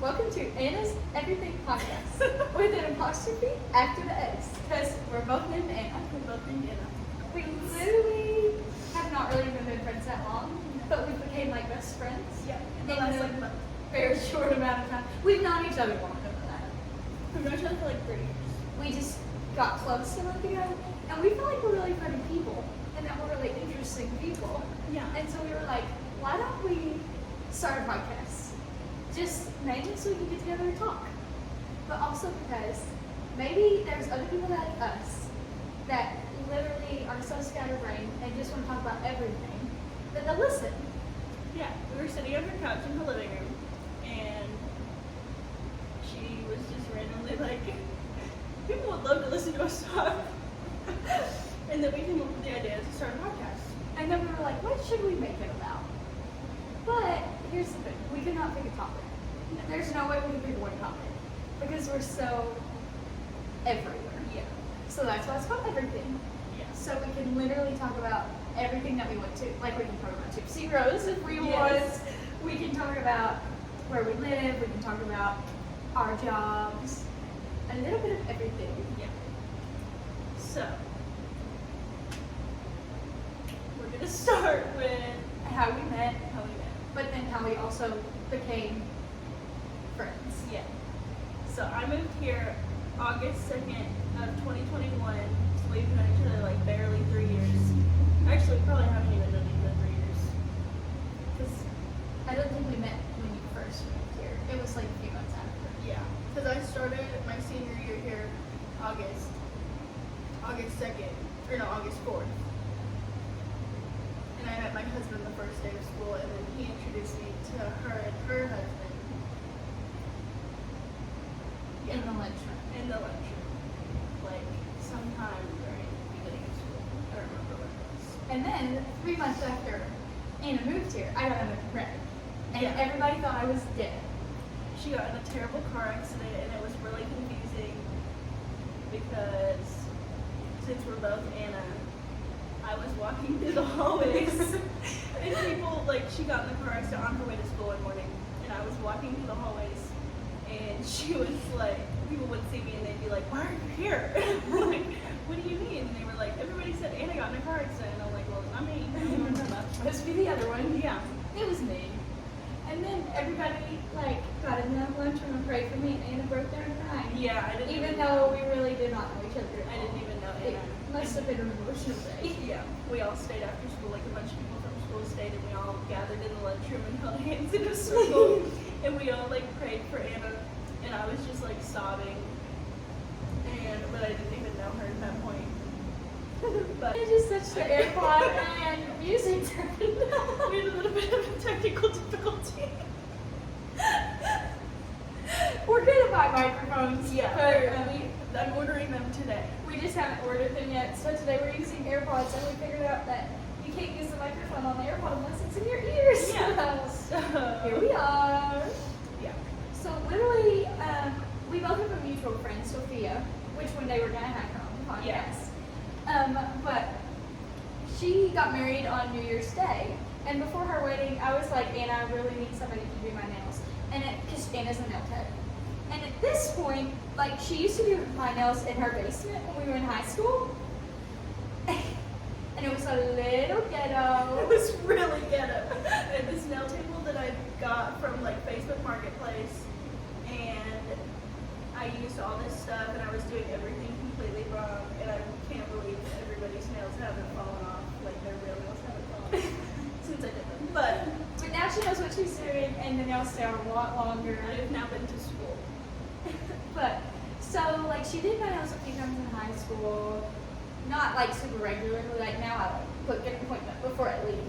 Welcome to Anna's Everything Podcast with an apostrophe after the S because we're both named Anna. We're both named Anna. We literally have not really been friends that long, but we became like best friends. Yeah. In The last a like month. very short amount of time. We've known each other longer than that. We've known each other for like 3 years. We just got close a month ago, and we feel like we're really funny people, and that we're really interesting people. Yeah. And so we were like, why don't we start a podcast? Just mainly so we can get together and talk. But also because maybe there's other people like us that literally are so scatterbrained and just want to talk about everything that they'll listen. Yeah. We were sitting on her couch in her living room, and she was just randomly like, people would love to listen to us talk. And then we came up with the idea to start a podcast. And then we were like, what should we make it about? But here's the thing, we could not pick a topic. There's no way we can pick one topic because we're so everywhere. Yeah. So that's why it's called everything. Yeah. So we can literally talk about everything that we want to. Like we can talk about Gypsy Rose if we Yes. want. We can talk about where we live. We can talk about our jobs. A little bit of everything. Yeah. So, we're gonna start with How we met, how we met. but then how we also became friends. Yeah. So I moved here August 2nd of 2021. So we've known each other like barely 3 years. Actually, we probably haven't even known each other 3 years. Because I don't think we met when you first moved here. It was like a few months after. Yeah. Because I started my senior year here August 2nd. Or no, August 4th. And I met my husband the first day of school, and then he introduced me to her and her husband. In the lunchroom. In the lunchroom. Like, sometime during the beginning of school. I don't remember when it was. And then 3 months after Anna moved here, I got in a wreck. And Yeah. everybody thought I was dead. She got in a terrible car accident, and it was really confusing because since we're both Anna, I was walking through the hallways, and people, like, she got in the car accident on her way to school one morning, and I was walking through the hallways, and she was like, people would see me and they'd be like, why are you here? I'm like, what do you mean? And they were like, everybody said Anna got in a car accident, and I'm like, well, it's not me. Must be the other one. Yeah. It was me. And then everybody like got in the lunchroom and prayed for me, and Anna broke down crying. Yeah, I didn't Even even though we really did not know each other at I all. didn't even know It Anna. must have been an emotional day. Yeah, we all stayed after school, like a bunch of people from school stayed, and we all gathered in the lunchroom and held hands in a circle, and we all like prayed for Anna, and I was just like sobbing, but I didn't even know her at that point. But I just touched the AirPod and music turned. we had a little bit of a technical difficulty. We're gonna buy microphones. Yeah, But I'm ordering them today. we just haven't ordered them yet. So today we're using AirPods, and we figured out that you can't use the microphone on the AirPod unless it's in your ears. Yeah. So So, here we are. yeah. So literally, we both have a mutual friend, Sophia, which one day we're gonna have her on the podcast. Yes. But she got married on New Year's Day, and before her wedding, I was like, Anna, I really need somebody to do my nails, and because Anna's a nail tech. And at this point, like she used to do my nails in her basement when we were in high school, and it was a little It ghetto. was really ghetto. And this nail table that I got from like Facebook Marketplace, and I used all this stuff, and I was doing everything completely wrong, and I can't believe that everybody's nails haven't fallen off, like their real nails haven't fallen off since I did them. But But now she knows what she's doing, and the nails stay on a lot longer. I've now been to school. But so like she did my nails a few times in high school, not like super regularly. Like now I like get an appointment before I leave.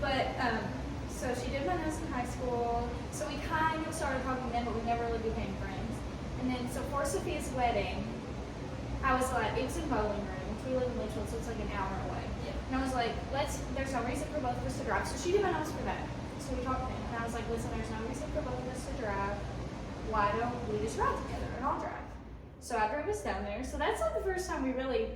But so she did my nails in high school. So we kind of started talking then, but we never really became friends. And then so for Sophia's wedding, I was like, it was in Bowling Green. We live in Litchfield, so it's like an hour away. And I was like, there's no reason for both of us to drive. So she did my nails for that. So we talked then, and I was like, listen, there's no reason for both of us to drive. Why don't we just ride together and I'll drive? So I drove us down there. So that's like the first time we really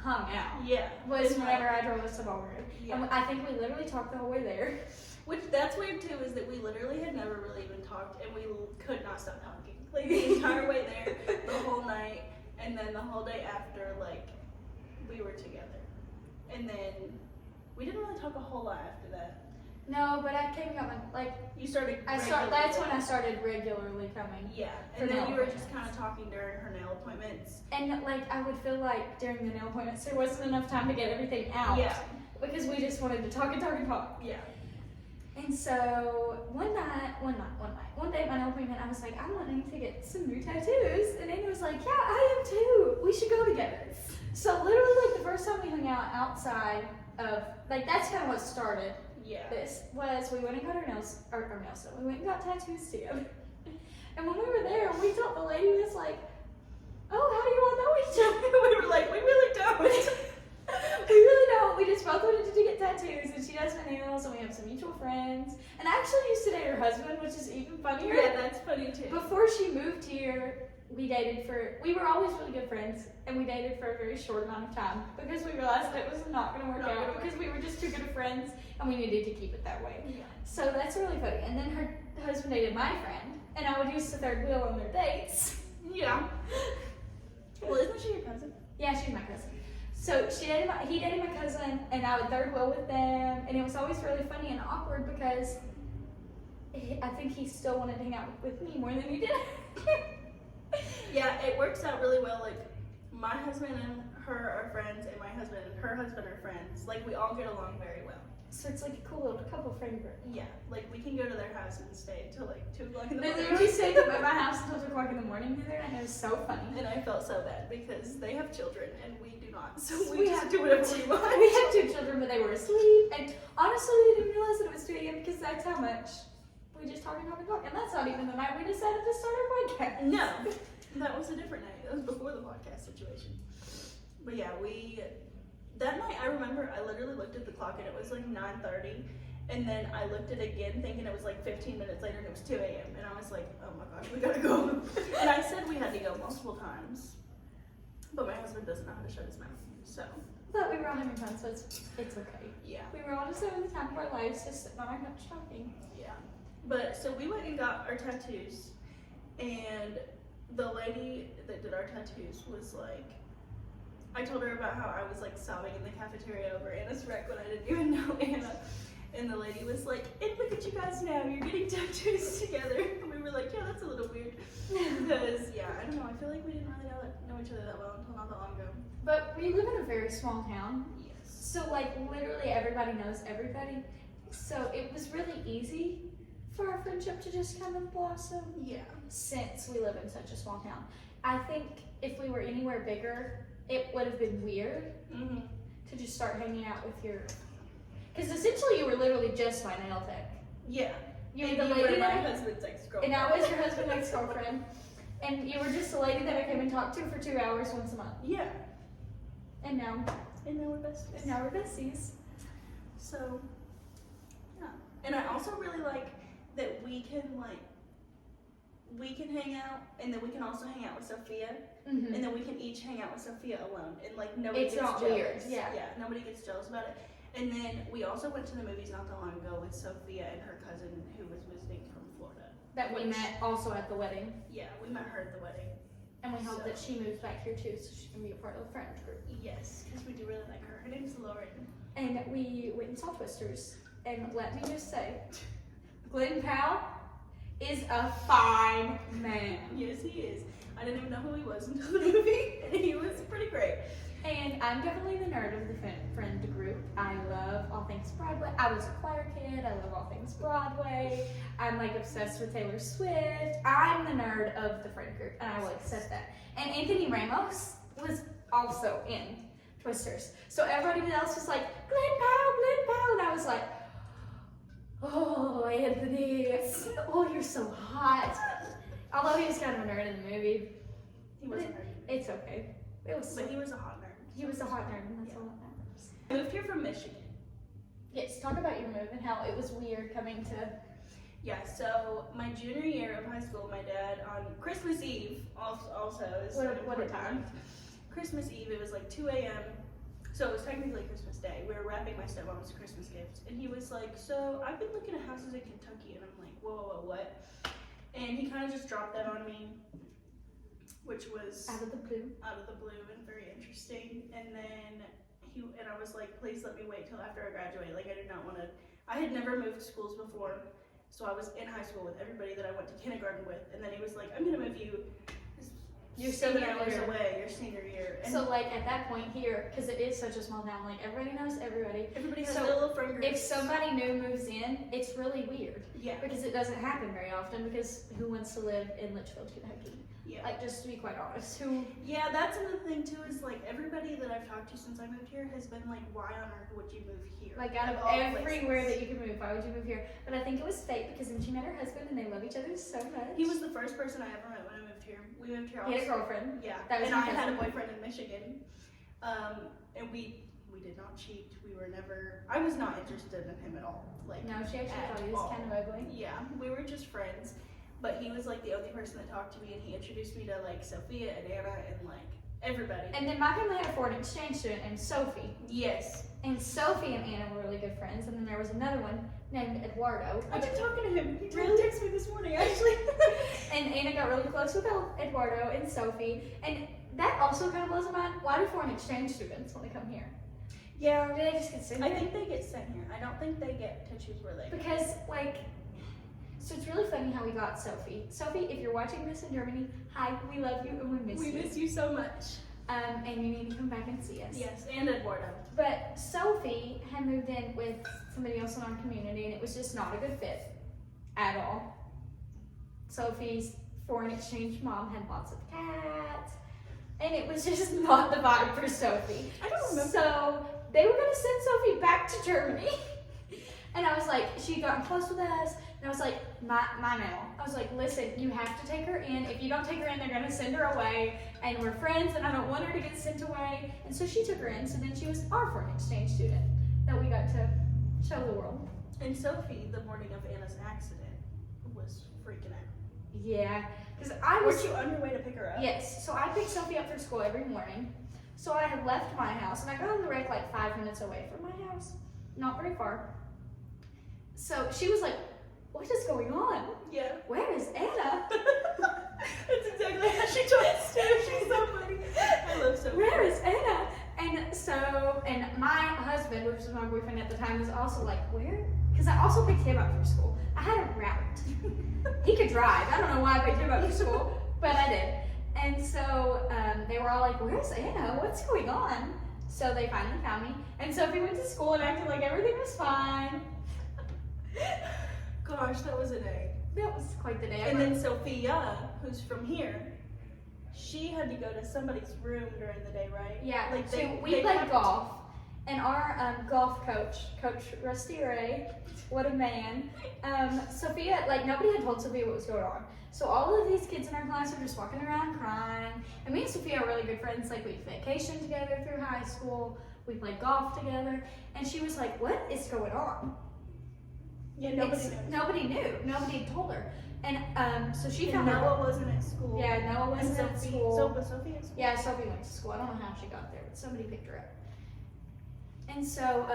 hung out. Yeah. Was whenever I drove us to Ballroom. Yeah. And I think we literally talked the whole way there. Which, that's weird too, is that we literally had never really even talked, and we could not stop talking. Like, the entire way there, the whole night, and then the whole day after, like, we were together. And then, we didn't really talk a whole lot after that. No, but I came coming, like, You started that's when I started regularly coming. Yeah, for and then nail you were appointments. just kind of talking during her nail appointments. And, like, I would feel like during the nail appointments, there wasn't enough time to get everything out. Yeah. Because we just wanted to talk and talk and talk. Yeah. And so one day at my nail appointment, I was like, I'm wanting to get some new tattoos. And Amy was like, yeah, I am too. We should go together. So literally, like, the first time we hung out outside of, like, that's kind of what started Yeah. this, was we went and got our nails done. We went and got tattoos together. And when we were there, we thought the lady was like, oh, how do you all know each other? We were like, we really don't. We really don't. We just both wanted to get tattoos, and she does my nails, and we have some mutual friends. And I actually used to date her husband, which is even funnier. Yeah, that's funny too. Before she moved here, we were always really good friends, and we dated for a very short amount of time because we realized that it was not going to work out because we were just too good of friends, and we needed to keep it that way. Yeah. So that's really funny. And then her husband dated my friend, and I would use the third wheel on their dates. Yeah. Well, isn't she your cousin? Yeah, she's my cousin. So he dated my cousin, and I would third wheel with them, and it was always really funny and awkward because I think he still wanted to hang out with me more than he did. Yeah, it works out really well. Like, my husband and her are friends, and my husband and her husband are friends. Like, we all get along very well. So it's like a cool little couple friend group. Yeah, like, we can go to their house and stay till like 2 o'clock in the They morning. literally stayed at my house until 2 o'clock in the morning together, and it was so funny. And I felt so bad because they have children and we do not. So We we just have- do whatever we want. We had 2 children, but they were asleep, and honestly, we didn't realize that it was 2 a.m. because that's how much we just talk and talk and talk. And that's not even the night we decided to start our podcast. No, that was a different night. That was before the podcast situation. But yeah, that night I remember I literally looked at the clock and it was like 9:30, and then I looked at it again thinking it was like 15 minutes later and it was 2 a.m. and I was like, oh my gosh, we gotta go. And I said we had to go multiple times, but my husband doesn't know how to shut his mouth, so But we were all having fun, so it's okay. yeah. We were all just having the time of our lives, just sitting on our couch talking. Yeah. But so we went and got our tattoos, and the lady that did our tattoos was like, I told her about how I was like sobbing in the cafeteria over Anna's wreck when I didn't even know Anna. And the lady was like, and look at you guys now, you're getting tattoos together. And we were like, yeah, that's a little weird. Because, yeah, I don't know, I feel like we didn't really know each other that well until not that long ago. But we live in a very small town, Yes. so like literally everybody knows everybody. So it was really easy for our friendship to just kind of blossom Yeah. since we live in such a small town. I think if we were anywhere bigger, it would have been weird Mm-hmm. to just start hanging out with your, because essentially you were literally just my nail tech. Yeah. You And were the you were lady my that, husband's ex-girlfriend. and I was your husband's ex-girlfriend, and you were just the lady that I came and talked to for 2 hours once a month. Yeah. And now And now we're besties. we're besties. So, yeah. And I also really like that we can hang out, and then we can also hang out with Sophia, Mm-hmm. and then we can each hang out with Sophia alone, and like nobody It's gets not jealous. weird, yeah. Yeah, nobody gets jealous about it. And then we also went to the movies not that long ago with Sophia and her cousin who was visiting from Florida. That we met also at the wedding, Yeah, we met her at the wedding. and we hope So- that she moves back here too, so she can be a part of the friend group. Yes, because we do really like her. Her name's Lauren. And we went and saw Twisters, and let me just say, Glenn Powell is a fine man. Yes, he is. I didn't even know who he was until the movie, and he was pretty great. And I'm definitely the nerd of the friend group. I love all things Broadway. I was a choir kid. I love all things Broadway. I'm like obsessed with Taylor Swift. I'm the nerd of the friend group, and I will accept that. And Anthony Ramos was also in Twisters. So everybody else was like, Glenn Powell, and I was like, oh, Anthony, oh, you're so hot. Although he was kind of a nerd in the movie, He wasn't her. it's okay. It was. But he was a hot nerd. He was a hot nerd, and that's all that matters. I moved here from Michigan. Yes, talk about your move and how it was weird coming to. Yeah, so my junior year of high school, my dad on Christmas Eve also is What an a important time. Christmas Eve, it was like 2 a.m. So it was technically Christmas Day. We were wrapping my stepmom's Christmas gifts, and he was like, "So I've been looking at houses in Kentucky," and I'm like, "Whoa, what?" And he kind of just dropped that on me, which was Out of the blue. and very interesting. And then I was like, "Please let me wait till after I graduate. Like, I did not want to. I had never moved schools before, so I was in high school with everybody that I went to kindergarten with. And then he was like, "I'm gonna move you." Your 7 senior hours year. away, your senior year. And So like at that point here, because it is such a small town, like everybody knows everybody. everybody has so their little friend groups. If somebody new moves in, it's really weird Yeah. because it doesn't happen very often. Because who wants to live in Litchfield, Kentucky? Yeah. Like just to be quite honest, who? Yeah, that's another thing too, is like everybody that I've talked to since I moved here has been like, "Why on earth would you move here?" Like out of all everywhere places. that you could move, why would you move here? But I think it was fate because then she met her husband and they love each other so much. He was the first person I ever met when I moved here. We moved here. He had a girlfriend. Yeah, That was and my I had a cousin. boyfriend in Michigan, and we did not cheat. We were never. I was not interested in him at all. Like No, she actually at thought he was all. kind of ugly. Yeah, we were just friends, but he was like the only person that talked to me, and he introduced me to like Sophia and Anna and like everybody. And then my family had a foreign exchange student named Sophie. Yes, And Sophie and Anna were really good friends. And then there was another one named Eduardo. I've been talking to him. He Really? texted me this morning actually. And Anna got really close with Eduardo and Sophie. And that also kind of blows my mind. Why do foreign exchange students want to come here? Yeah, Do they just get sent I here? think they get sent here. I don't think they get to choose where they go. Because, like, so it's really funny how we got Sophie. Sophie, if you're watching this in Germany, hi, we love you and we miss We you. miss you so much. And you need to come back and see us. Yes, and Eduardo. But Sophie had moved in with somebody else in our community, and it was just not a good fit at all. Sophie's foreign exchange mom had lots of cats, and it was just not the vibe for Sophie. I don't remember. So they were gonna send Sophie back to Germany. And I was like, she got close with us, and I was like, my now. I was like, listen, you have to take her in. If you don't take her in, they're gonna send her away, and we're friends, and I don't want her to get sent away. And so she took her in, so then she was our foreign exchange student that we got to show the world. And Sophie, the morning of Anna's accident, was freaking out. Yeah, because I was, Weren't you on your way to pick her up? yes, so I picked Sophie up for school every morning. So I had left my house, and I got on the wreck like 5 minutes away from my house, not very far. So she was like, what is going on? Yeah. Where is Anna? That's exactly how she told us too. She's so funny. I love Sophie. Where is Anna? And my husband, which was my boyfriend at the time, was also like, where? Because I also picked him up from school. I had a route. He could drive. I don't know why I picked him up from school, but I did. And so they were all like, where's Anna? What's going on? So they finally found me. And Sophie went to school and acted like everything was fine. Gosh, that was a day. That was quite the day. And then Sophia, who's from here, she had to go to somebody's room during the day, right? Yeah, Like so they we played have- golf, and our golf coach, Coach Rusty Ray, what a man. Sophia, like nobody had told Sophia what was going on. So all of these kids in our class were just walking around crying. And me and Sophia are really good friends. Like we vacationed together through high school. We played golf together. And she was like, what is going on? Yeah, Nobody knew. Nobody told her. And so she And found her. Noah wasn't at school. Yeah, Noah wasn't And at Sophie- school. So was Sophie at school? Yeah, Sophie went to school. I don't know how she got there, but somebody picked her up. And so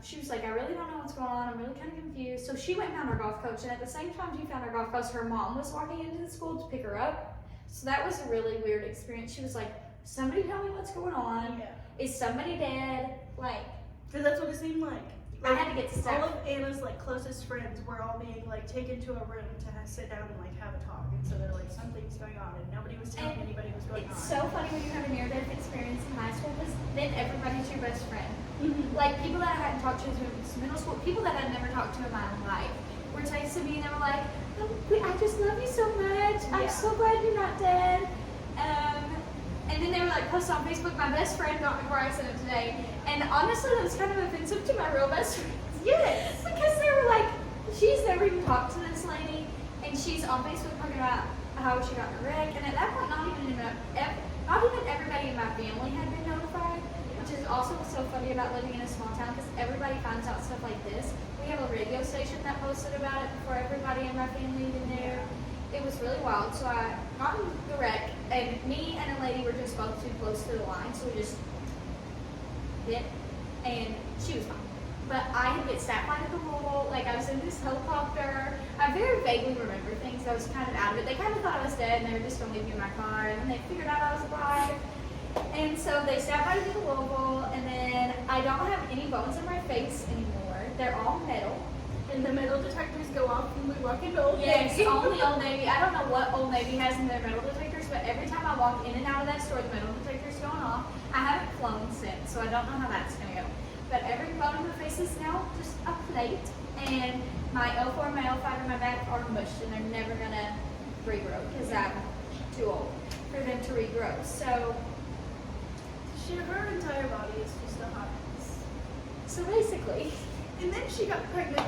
she was like, I really don't know what's going on. I'm really kind of confused. So she went and found our golf coach. And at the same time she found our golf coach, her mom was walking into the school to pick her up. So that was a really weird experience. She was like, somebody tell me what's going on. Yeah. Is somebody dead? Like, Because that's what it seemed like. I had to get All stuff. of Anna's like closest friends were all being like taken to a room to sit down and like have a talk, and so they're like something's going on, and nobody was telling And anybody what's going It's on. so funny when you have a near-death experience in high school because then everybody's your best friend. Mhm. Like people that I hadn't talked to since middle school, people that I'd never talked to in my life were texting me and they were like, "Oh, I just love you so much. I'm Yeah. so glad you're not dead." And then they were like, post on Facebook, my best friend got in a car accident today. And honestly, that was kind of offensive to my real best friends. Yes. Because they were like, she's never even talked to this lady, and she's on Facebook talking about how she got in a wreck. And at that point, not even everybody in my family had been notified, which is also what's so funny about living in a small town because everybody finds out stuff like this. We have a radio station that posted about it before everybody in my family even knew. It was really wild. So I got in the wreck, and me and a lady were just both too close to the line, so we just hit, and she was fine. But I had get snapped by the Louisville, like I was in this helicopter. I very vaguely remember things. I was kind of out of it. They kind of thought I was dead, and they were just gonna leave me in my car, and then they figured out I was alive. And so they snapped by the Louisville, and then I don't have any bones in my face anymore. They're all metal. And the metal detectors go off when we walk into Old Yes, Navy. only Old Navy. I don't know what Old Navy has in their metal detectors, but every time I walk in and out of that store, the metal detector's going off. I haven't flown since, so I don't know how that's gonna go. But every bone in my face is now just a plate, and my L4 and my L5 in my back are mushed, and they're never gonna regrow because I'm too old for them to regrow. So Her entire body is just a hot mess. So basically, And then she got pregnant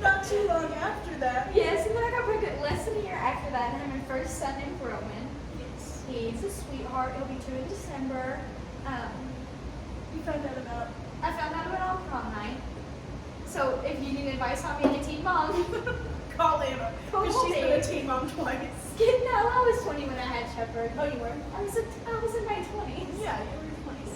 not too long after that. yes, and then I got pregnant less than a year after that, and I had my first son named Roman. Yes. He's a sweetheart. He'll be 2 in December. You found out about I found out about on prom night. So if you need advice on being a teen mom, call Anna. Because Call she's me. been a teen mom twice. no, I was 20 when I had Shepherd. Oh, you were? I was in my 20s. Yeah, you were 20s.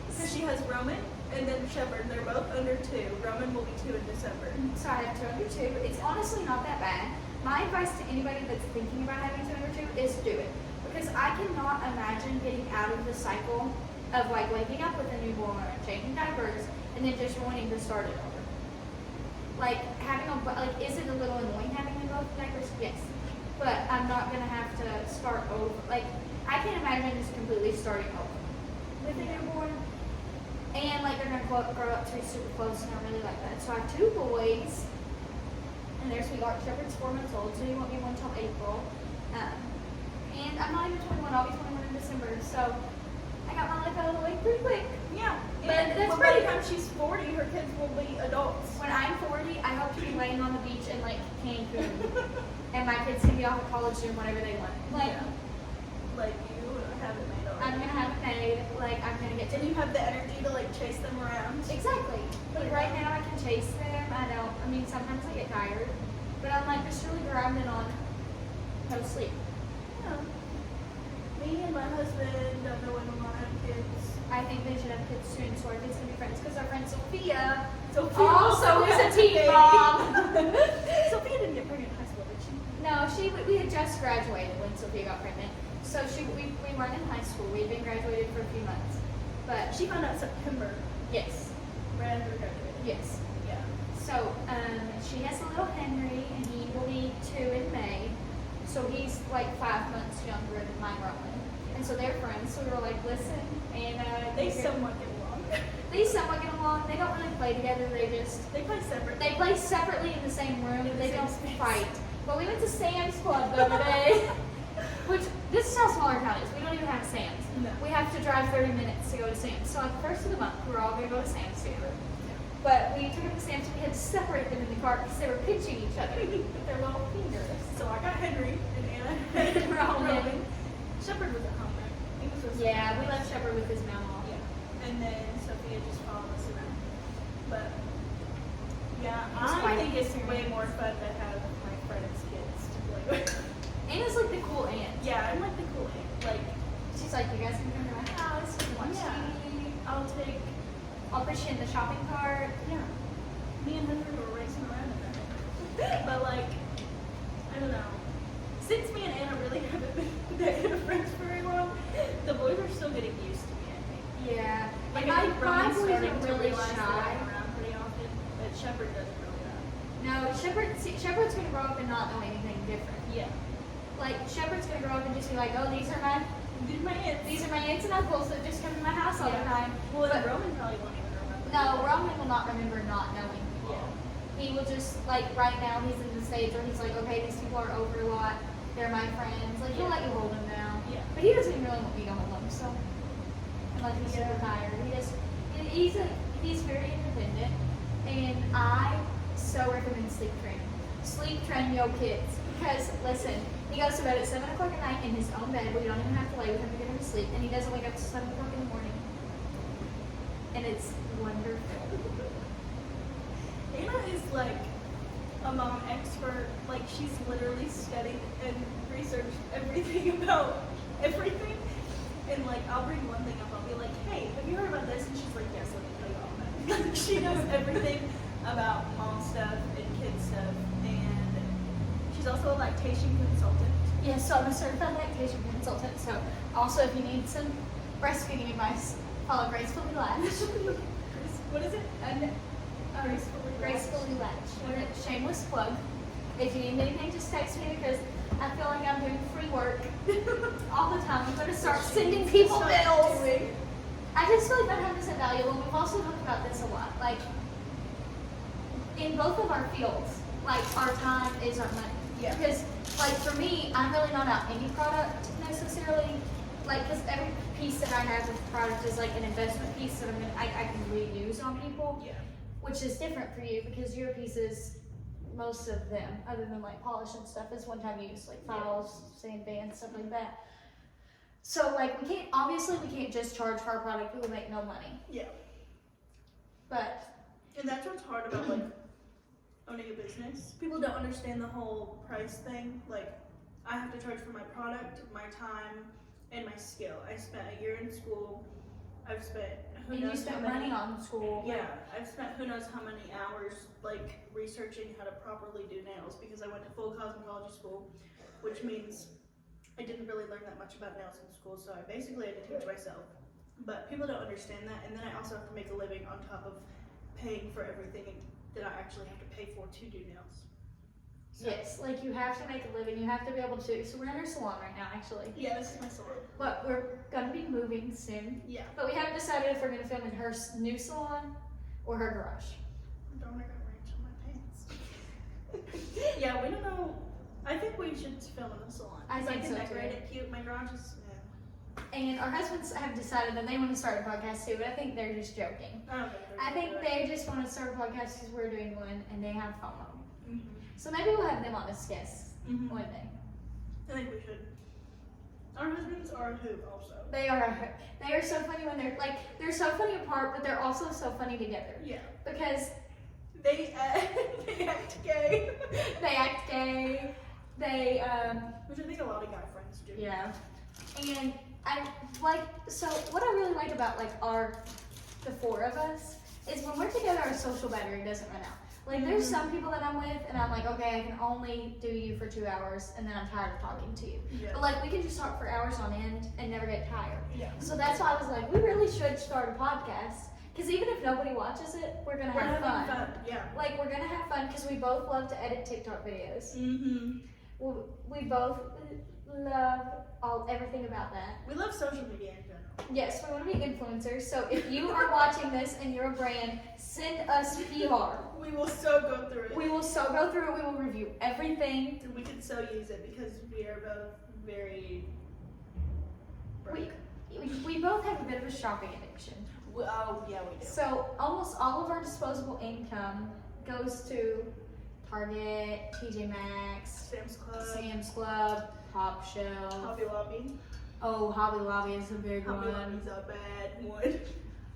Because she has Roman and then Shepherd. They're both under 2. Roman will be 2 in December. So I have 2 under 2. It's honestly not that bad. My advice to anybody that's thinking about having 2 under 2 is do it. Because I cannot imagine getting out of the cycle of like waking up with a newborn, changing diapers, and then just wanting to start it over. Like is it a little annoying having to go through diapers? Yes. But I'm not gonna have to start over. Like I can't imagine just completely starting over with a newborn. And like they're gonna grow up to be super close, and I really like that. So I have 2 boys, and their sweetheart Shepherd's 4 months old, so he won't be 1 till April. And I'm not even 21. I'll be 21 in December. So I got my life out of the way pretty quick. Yeah. But And that's by the pretty- time she's 40, her kids will be adults. When I'm 40, I hope to be laying on the beach in like Cancun, and my kids can be off at college doing whatever they want. Like Yeah. Like you have it made I'm already. gonna have it made. Like I'm gonna get to And you have the energy to like chase them around. exactly. Like right now I can chase them. I don't. I mean sometimes I get tired, but I'm like just really grinding on no sleep. Yeah. Me and my husband don't know when we want to have kids. I think they should have kids soon, so our kids can be friends. Because our friend Sophia Sophia also is a had teen baby. mom. Sophia didn't get pregnant in high school, did she? No, we had just graduated when Sophia got pregnant. So we weren't in high school. We had been graduated for a few months. But She found out September, yes, right after graduating. yes. Yeah. So she has a little Henry, and he will be 2 in May. So he's like 5 months younger than my Roman. And so they're friends. So we were like, listen, and They somewhat get along. they somewhat get along. They don't really play together. They They play separately. They play separately in the same room. In the They same don't space. fight. But we went to Sam's Club the other day, which this is how small our town is. We don't even have Sam's. No. We have to drive 30 minutes to go to Sam's. So like the first of the month, we're all gonna go to Sam's together. But we took them to Sam's and we had to separate them in the car because they were pinching each other with their little fingers. So I got Henry and Anna had Roman. Roman. Shepherd was at home then. He was with Yeah, Sophia. we left Shepherd with his mama. Yeah. And then Sophia just followed us around. But yeah, It's I quite think it's experience. way more fun to have my friends' kids to play with. Anna's like the cool aunt. Yeah, I'm like the cool aunt. Like, She's like, you guys can come to my house, you can watch Yeah. TV. I'll I'll put you in the shopping cart. yeah. Me and Hunter were racing around in that. But like, I don't know. Since me and Anna really haven't been that good of friends for very long, the boys are still getting used to me, I think. Yeah. Like, And I think my Roman's boys starting are to really realize that shy. I'm around pretty often, but Shepherd doesn't really know. No, Shepherd's gonna grow up and not know anything different. Yeah. Like Shepherd's gonna grow up and just be like, oh, these are my aunts and uncles that just come to my house all the Yeah. time. Well, then But- Roman probably won't even remember. No, Roman will not remember not knowing people. Yeah. He will just like right now he's in the stage where he's like, okay, these people are over a lot. They're my friends. Like he'll Yeah. let you hold them now. Yeah. But he doesn't even really want me to hold him. So, and like he's super tired. He's very independent, and I so recommend sleep training. Sleep train your kids because listen, he goes to bed at 7 o'clock at night in his own bed. We don't even have to lay with him to get him to sleep, and he doesn't wake up till 7 o'clock in the morning. And it's wonderful. Anna is like a mom expert. Like she's literally studied and researched everything about everything. And like, I'll bring one thing up. I'll be like, "Hey, have you heard about this?" And she's like, "Yes, let me tell you all about it." She knows everything about mom stuff and kid stuff, and she's also a lactation consultant. Yes, so I'm a certified lactation consultant. So also, if you need some breastfeeding advice, follow Gracefully Latch. What is it? And Gracefully Latch. Shameless plug. If you need anything, just text me because I feel like I'm doing free work all the time. I'm going to start sending people bills. I just feel like that 100% valuable. And we've also talked about this a lot. Like, in both of our fields, like, our time is our money. Yeah. Because, like, for me, I'm really not out any product necessarily. Like, because every piece that I have with product is like an investment piece that I can reuse on people. Yeah. Which is different for you because your pieces, most of them, other than like polish and stuff, is one-time use, like files, sand bands, stuff like that. So like we can't just charge for our product. We will make no money. Yeah. But And that's what's hard about like owning a business. People don't understand the whole price thing. Like, I have to charge for my product, my time, and my skill. I spent a year in school. I've spent and you spent money on school. Yeah, I've spent who knows how many hours like researching how to properly do nails because I went to full cosmetology school, which means I didn't really learn that much about nails in school, so I basically had to teach myself. But people don't understand that, and then I also have to make a living on top of paying for everything that I actually have to pay for to do nails. So, Yes, like you have to make a living. You have to be able to. So we're in our salon right now, actually. yeah, this is my salon. But we're gonna be moving soon. Yeah. But we haven't decided if we're gonna film in her new salon or her garage. Don't I got ranch on my pants? Yeah, we don't know. I think we should film in the salon. I 'Cause think can so, decorate too. it cute. My garage is. And our husbands have decided that they want to start a podcast too, but I think they're just joking. I think they just want to start a podcast because we're doing one and they have FOMO. Mm-hmm. So maybe we'll have them on as guests Mm-hmm. one day. I think we should. Our husbands are a hoot also. They are so funny when they're so funny apart, but they're also so funny together. Yeah. Because They act gay. they act gay. They Which I think a lot of guy friends do. yeah. And I like, so what I really like about like the four of us is when we're together, our social battery doesn't run out. Like there's some people that I'm with and I'm like, okay, I can only do you for 2 hours and then I'm tired of talking to you. Yeah. But like we can just talk for hours on end and never get tired. Yeah. So that's why I was like, we really should start a podcast because even if nobody watches it, we're gonna We're have having fun. fun. Yeah. Like we're gonna have fun because we both love to edit TikTok videos. Mm-hmm. We both love everything about that. We love social media in general. Yes, we want to be influencers. So if you are watching this and you're a brand, send us PR. We will so go through it. We will so go through it. We will review everything. And we could so use it because we are both very broke. We both have a bit of a shopping addiction. Oh, yeah, we do. So almost all of our disposable income goes to Target, TJ Maxx, Sam's Club, Top Shelf. Hobby Lobby. Oh, Hobby Lobby is a big Hobby one. Lobby's a bad one.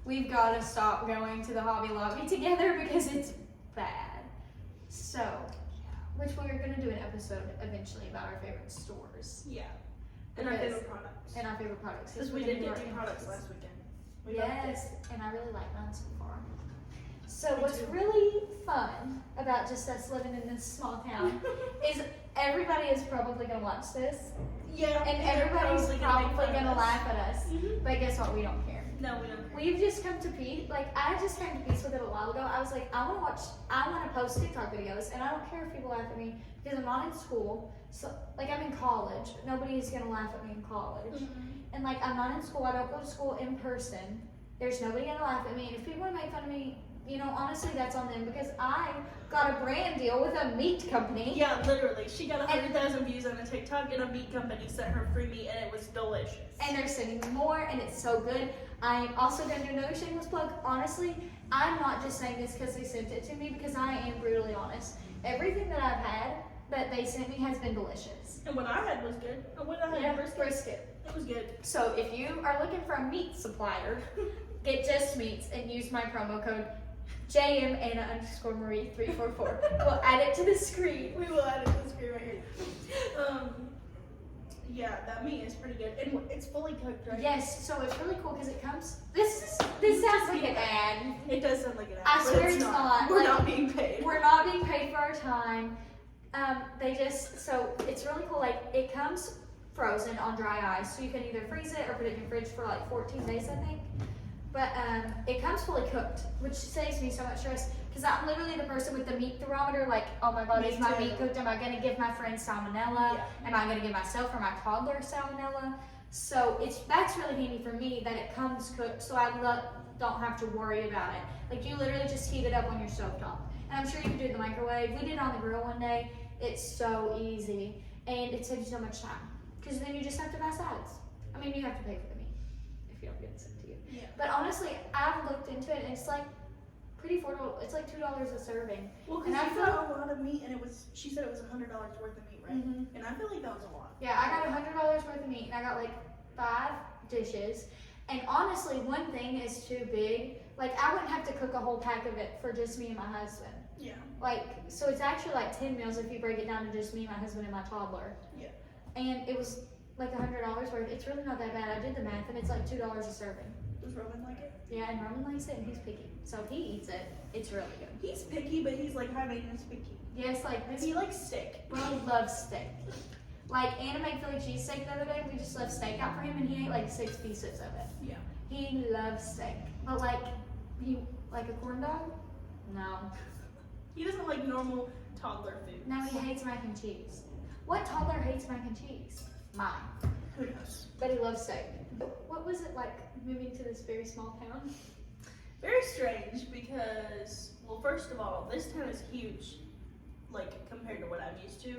We've got to stop going to the Hobby Lobby together because it's bad. So, which we're going to do an episode eventually about our favorite stores Yeah. And our Because- favorite products. and our favorite products. Because we we're gonna did do get our new products inputs. last weekend. We both did. Yes, and I really like mine so far. So Me what's too. really fun about just us living in this small town is everybody is probably going to watch this, Yeah. and they're everybody's make probably fun going of to us. laugh at us. Mhm. But guess what? We don't care. No, we don't. We've just come to peace. Like I just came to peace with it a while ago. I was like, I want to post TikTok videos, and I don't care if people laugh at me because I'm not in school. So like I'm in college, but nobody is gonna laugh at me in college. And like I'm not in school. I don't go to school in person. There's nobody gonna laugh at me. And if people want to make fun of me, you know, honestly, that's on them because I got a brand deal with a meat company. Yeah, literally. She got 100,000 views on a TikTok, and a meat company sent her free meat, and it was delicious. And they're sending me more, and it's so good. I'm also going to do another shameless plug. Honestly, I'm not just saying this because they sent it to me, because I am brutally honest. Everything that I've had that they sent me has been delicious. And what I had was good. And what I had, Yeah, brisket. brisket. It was good. So if you are looking for a meat supplier, get Just Meats and use my promo code JMAnna_Marie344. We'll add it to the screen. We will add it to the screen right here. Yeah, that meat is pretty good, and it's fully cooked, right? Yes, so it's really cool because it comes. This sounds like an ad. It does sound like an ad. I but swear it's not. We're Like, not being paid. We're not being paid for our time. So it's really cool. Like, it comes frozen on dry ice, so you can either freeze it or put it in your fridge for like 14 days, I think. But it comes fully cooked, which saves me so much stress because I'm literally the person with the meat thermometer. Like, oh my god, Me is my too. meat cooked? Am I gonna give my friend salmonella? Yeah. Am I gonna give myself or my toddler salmonella? So that's really handy for me that it comes cooked, so I don't have to worry about it. Like, you literally just heat it up on your stovetop, and I'm sure you can do it in the microwave. We did it on the grill one day. It's so easy, and it saves you so much time because then you just have to buy sides. I mean, you have to pay for the meat if you don't get it sent to you. Yeah. But honestly, I've looked into it, and it's like pretty affordable. It's like $2 a serving. Well, And because I you got a lot of meat, and she said it was $100 worth of meat, right? Mhm. And I feel like that was a lot. Yeah, I got $100 worth of meat, and I got like 5 dishes. And honestly, one thing is too big. Like, I wouldn't have to cook a whole pack of it for just me and my husband. Yeah. Like, so it's actually like 10 meals if you break it down to just me, my husband, and my toddler. Yeah. And it was like $100 worth. It's really not that bad. I did the math, and it's like $2 a serving. Does Roman like it? Yeah, and Roman likes it, and he's picky. So if he eats it, it's really good. He's picky, but he's like high maintenance picky. Yes, like this. He likes steak. He loves steak. Like, Anna made Philly cheesesteak the other day. We just left steak out for him, and he ate like 6 pieces of it. Yeah. He loves steak, but like a corn dog? No. He doesn't like normal toddler food. No, he hates mac and cheese. What toddler hates mac and cheese? Mine. Who knows? But he loves steak. What was it like moving to this very small town? Very strange because, well, first of all, this town is huge, like compared to what I'm used to.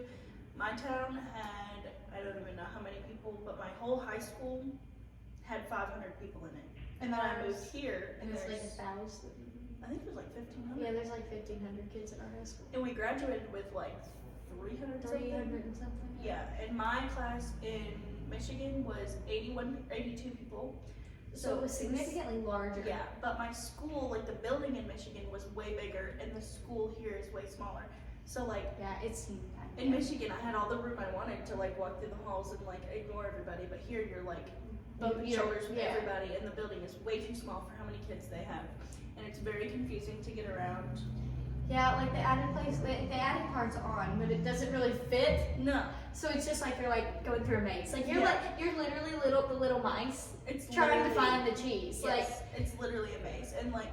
My town had, I don't even know how many people, but my whole high school had 500 people in it. And then I moved here, and And it's there's, like 1,000. I think it was like 1,500. Yeah, there's like 1,500 kids in our high school. And we graduated with like 300 something. 300 and something. Yeah, and my class in Michigan was 82 people. So it was significantly larger. Yeah, but my school, like the building in Michigan was way bigger, and the school here is way smaller. So like Yeah, it's in Michigan, I had all the room I wanted to like walk through the halls and like ignore everybody, but here you're like bumping You're- shoulders with yeah. everybody, and the building is way too small for how many kids they have, and it's very confusing to get around. Yeah, like the added part's on, but it doesn't really fit. No, So it's just like you're like going through a maze. Like you're Yeah. you're literally the little mice it's trying to literally- find the cheese. Yes, it's literally a maze, and like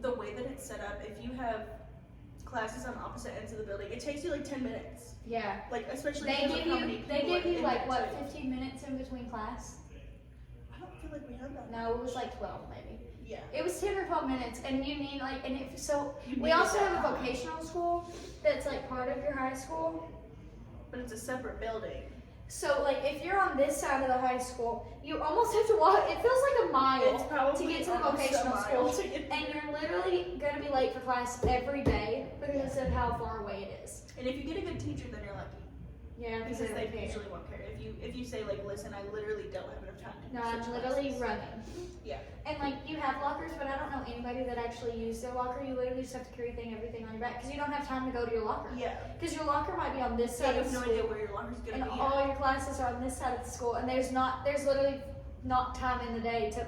the way that it's set up, if you have classes on opposite ends of the building, it takes you like 10 minutes. Like yeah. Like especially They because of how many give people are you in like there, what too. 15 minutes in between class? I don't feel like we had that. No, it was like 12 maybe. Yeah. It was 10 or 12 minutes, and you need like and if so You we need also that have a time. vocational school that's like part of your high school. But it's a separate building. So like if you're on this side of the high school, you almost have to walk. It feels like a mile. It's probably to get to the almost a vocational mile school, to get- and you're literally going to be late for class every day because of how far away it is. And if you get a good teacher, then you're lucky. Yeah, Because because they they care. usually won't care. If you say like, listen, I literally don't have enough time to No, do I'm such literally classes." running. Yeah. And like you have lockers, but I don't know anybody that actually uses their locker. You literally just have to carry everything on your back because you don't have time to go to your locker. Yeah. Because your locker might be on this So you side of have the no school, idea where your locker's and gonna be. all your classes are on this side of the school, and there's literally not time in the day to.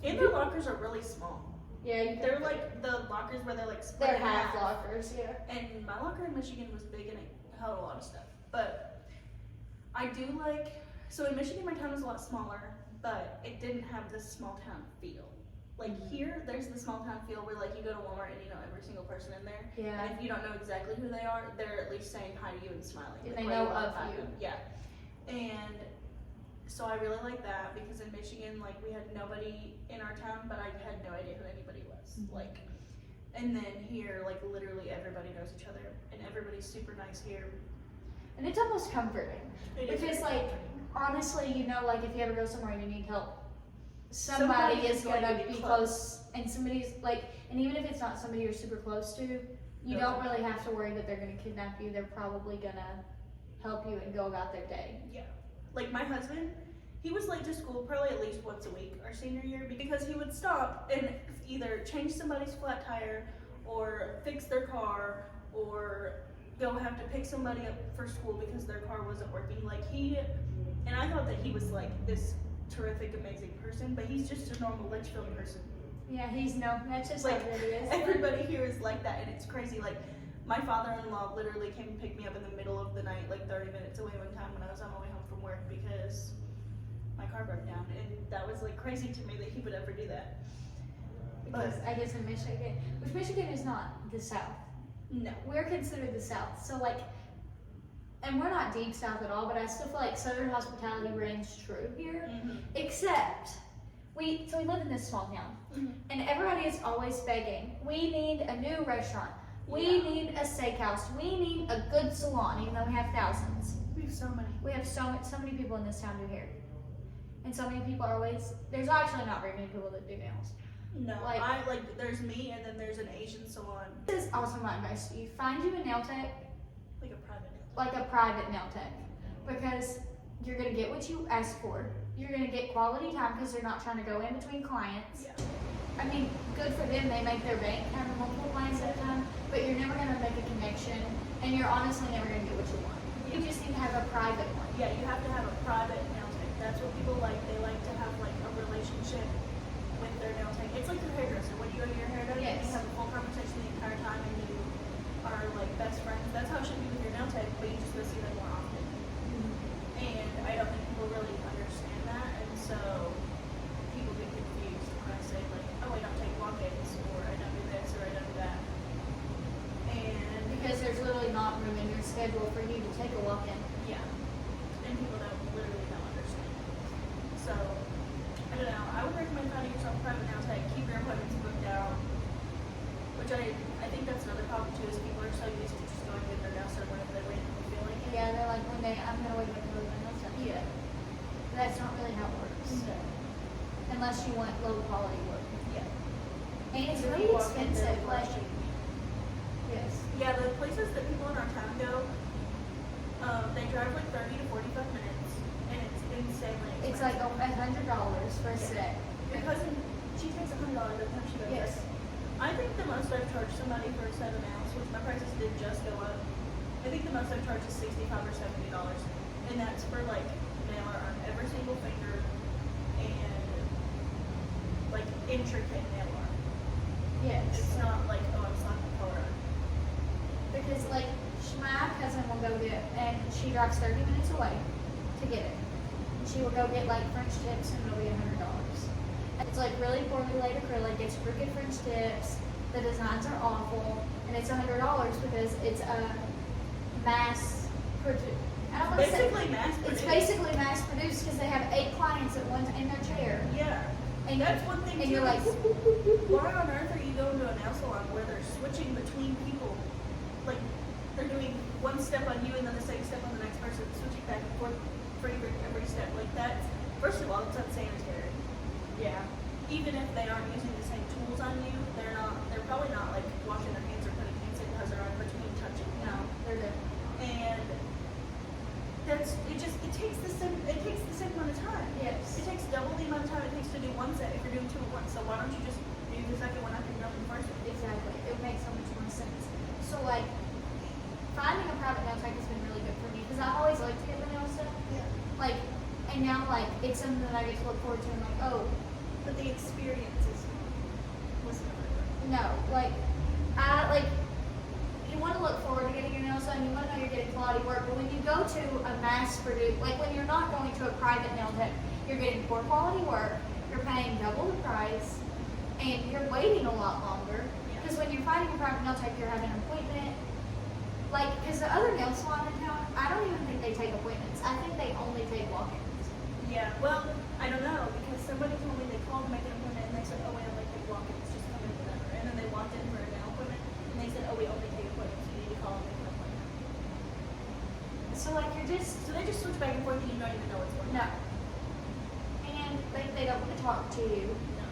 And their lockers are really small. Yeah, you They're like the lockers where they're like split they're in half lockers. Yeah. And my locker in Michigan was big and it held a lot of stuff. But I do like, so in Michigan my town was a lot smaller, but it didn't have this small town feel. Like here, there's the small town feel where like you go to Walmart and you know every single person in there. Yeah. And if you don't know exactly who they are, they're at least saying hi to you and smiling. And like, they where know walk of by you. them. Yeah. And so I really like that because in Michigan, like we had nobody in our town, but I had no idea who anybody was. Mhm. Like, and then here, like literally everybody knows each other and everybody's super nice here. And it's almost comforting. It is Because, very like, comforting. honestly, you know, like, if you ever go somewhere and you need help, Somebody somebody is is going gonna to be be close, and somebody's, like, and even if it's not somebody you're super close to, you No. don't really have to worry that they're gonna kidnap you. They're probably gonna help you and go about their day. Yeah. Like my husband, he was late to school probably at least once a week our senior year because he would stop and either change somebody's flat tire or fix their car or go have to pick somebody up for school because their car wasn't working. Like and I thought that he was like this terrific, amazing person, but he's just a normal Litchfield person. Yeah, that's just Like, how it is. everybody here is like that, and it's crazy. Like, my father-in-law literally came and picked me up in the middle of the night, like 30 minutes away one time when I was on my way home from work because my car broke down, and that was like crazy to me that he would ever do that. Because I guess in Michigan, which Michigan is not the South. No. We're considered the South. So like, and we're not deep South at all, but I still feel like Southern hospitality reigns true here. Mm-hmm. Except, we live in this small town. Mm-hmm. And everybody is always begging, we need a new restaurant. We Yeah. need a steakhouse. We need a good salon, even though we have thousands. We have so many. We have so many people in this town do hair. And so many people are always, there's actually not very many people that do nails. No, Like- there's me, and then there's an Asian salon, This is also my advice to you. Find you a nail tech, like a private nail. like a private nail tech. Because you're going to get what you ask for. You're going to get quality time because they're not trying to go in between clients. Yeah. I mean, good for them, they make their bank having multiple clients at a time, but you're never gonna make a connection, and you're honestly never gonna get what you want. You just need to have a private one. Yeah, you have to have a private nail tech. That's what people like. They like to have like a relationship with their nail tech. It's like your hairdresser. When you go to your hairdresser, Yes. you have a full conversation the entire time, and you are like best friends. That's how it should be with your nail tech, but you just go see them more often. And I don't think people really understand that, and so people get confused when I say like, oh, I don't take walk-ins, or I don't do this, or I don't do that. And Because there's literally not room in your schedule for you to take a walk-in. yeah, and people literally don't understand. So I don't know. I would recommend finding yourself a private nail tech. Keep your appointments booked out. Which I think that's another problem too, is people are so used to just going to get their nails done whenever they randomly feel like it. Yeah, they're like, one day I'm gonna wake up and go to my nail shop. Yeah. That's not really how it works. So, Unless you want low quality work. yeah. And it's If you really walk in, they'll expensive, like, rush you. yes. Yeah, the places that people in our town go, they drive like 30 to 45 minutes, and it's insanely expensive. It's like $100 for a set. Your cousin, she takes $100 every time she goes Yes. there. I think the most I've charged somebody for a 7 ounce, which my prices did just go up. I think the most I've charged is $65 or $70, and that's for like nail art on every single finger and like intricate nail art. Yes. It's not like, oh, I'm slapping color on. Because like my cousin will go get, and she drives 30 minutes away to get it. And she will go get like French tips, and it'll be $100. It's like really poorly laid acrylic. It's crooked French tips. The designs are awful, and it's $100 because it's a mass produced. I don't want to say Basically mass it's produced. basically mass produced because they have 8 clients at once in their chair. Yeah. And That's one thing and too. you're like, Why on earth are you going to a nail salon where they're switching between people? Like, they're doing one step on you and then the same step on the next person, switching back and forth for every step. Like, that's, first of all, it's unsanitary. yeah. Even if they aren't using the same tools on you, they're probably not, like, washing their hands or putting hand sanitizer on between touching. No, they're good. And it takes the same amount of time. Yes. It takes double the amount of time it takes to do one set if you're doing 2 at once. So why don't you just do the second one after you're done with the first one? Exactly. It would make so much more sense. So like, finding a private nail tech has been really good for me because I always like to get my nails done. Yeah. Like, and now like it's something that I get to look forward to. And like, oh, But the experience is listen to her. no, like you want to look forward to getting your nails done. You want to know you're getting quality work. But when you go to a mass produced, like when you're not going to a private nail tech, you're getting poor quality work. You're paying double the price, and you're waiting a lot longer. Because when you're finding a private nail tech, you're having an appointment. Like, because the other nail salon in town, I don't even think they take appointments. I think they only take walk-ins. Yeah, well, I don't know, because somebody told me they called to make an appointment and they said, oh, we only take walk-ins, just come in whenever. And then they walked in for a nail appointment and they said, oh, we only take appointments, you need to call and make an appointment. So like you're just So they just switch back and forth and you don't even know what's going no. on. And they don't want to talk to you. No.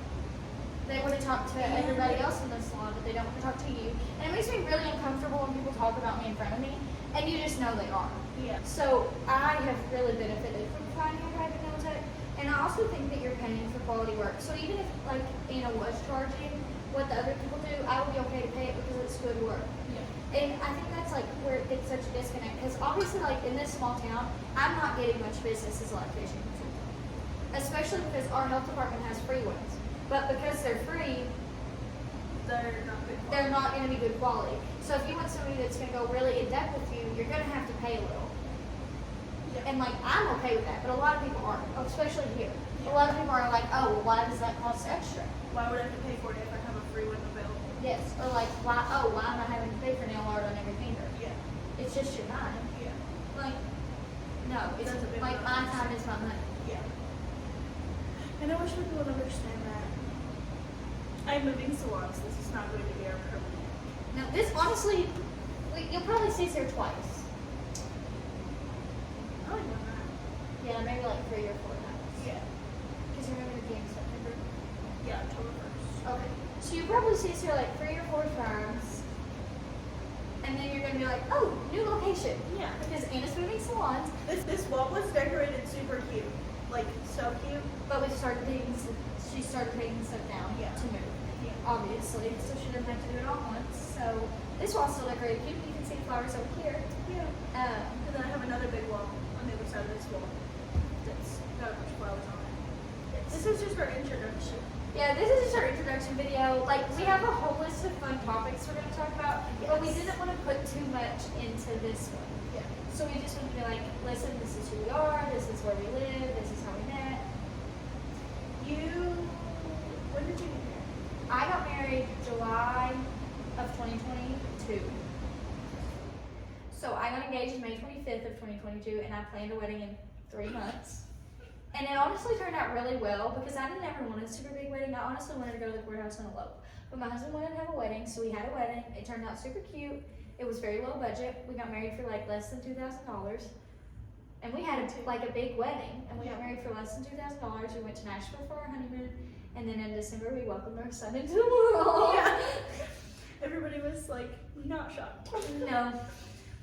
They want to talk to everybody else in the salon, but they don't want to talk to you. And it makes me really uncomfortable when people talk about me in front of me, and you just know they are. Yeah. So I have really benefited from finding a private nail tech, and I also think that you're paying for quality work. So even if like Anna was charging what the other people do, I would be okay to pay it because it's good work. Yeah. And I think that's like where it gets such a disconnect because obviously, like in this small town, I'm not getting much business as an electrician consultant, especially because our health department has free ones. But because they're free, They're not they're not going good quality. to be good quality. So if you want somebody that's going to go really in depth with you, you're going to have to pay a little. Yeah. And like I'm okay with that, but a lot of people aren't, especially here. A lot of people are like, oh, well, why does that cost extra? Why would I have to pay for it if I have a free one available? Yes, or like, why am I having to pay for nail art on every finger? Yeah. It's just your time. Yeah. Like, no, it's That's a big like no. my time is my money. Yeah. And I wish people would understand that. I'm moving salons. This is not going to be our permanent. Now, this honestly, you'll probably see us here twice. I like one that. Yeah, maybe like 3 or 4 times. Yeah. Because you're going to be in September. Yeah, October 1st. Okay. So you probably see us here like 3 or 4 times. And then you're going to be like, oh, new location. Yeah. Because Anna's moving salons, This wall was decorated super cute. Like, so cute. but she started taking stuff down Yeah. to move. Yeah. Obviously, so she doesn't have to do it all at once. So this wall's still decorated cute. You can see flowers over here. Yeah. And then I have another big wall on the other side of this wall that's got a bunch of flowers on it. This is just our introduction. Yeah, this is just our introduction video. Like, we have a whole list of fun topics we're going to talk about, but we Yes. didn't want to put too much into this one. Yeah. So we just want to be like, listen, this is who we are, this is where we live, this is how we met. When did you get here? I got married July of 2022. So I got engaged May 25th of 2022, and I planned a wedding in 3 months. And it honestly turned out really well because I didn't ever want a super big wedding. I honestly wanted to go to the courthouse and elope. But my husband wanted to have a wedding, so we had a wedding. It turned out super cute. It was very low budget. We got married for like less than $2,000. And we had like a big wedding, and we got married for less than $2,000. We went to Nashville for our honeymoon, and then in December we welcomed our son into the world. Yeah. Everybody was like, not shocked. No,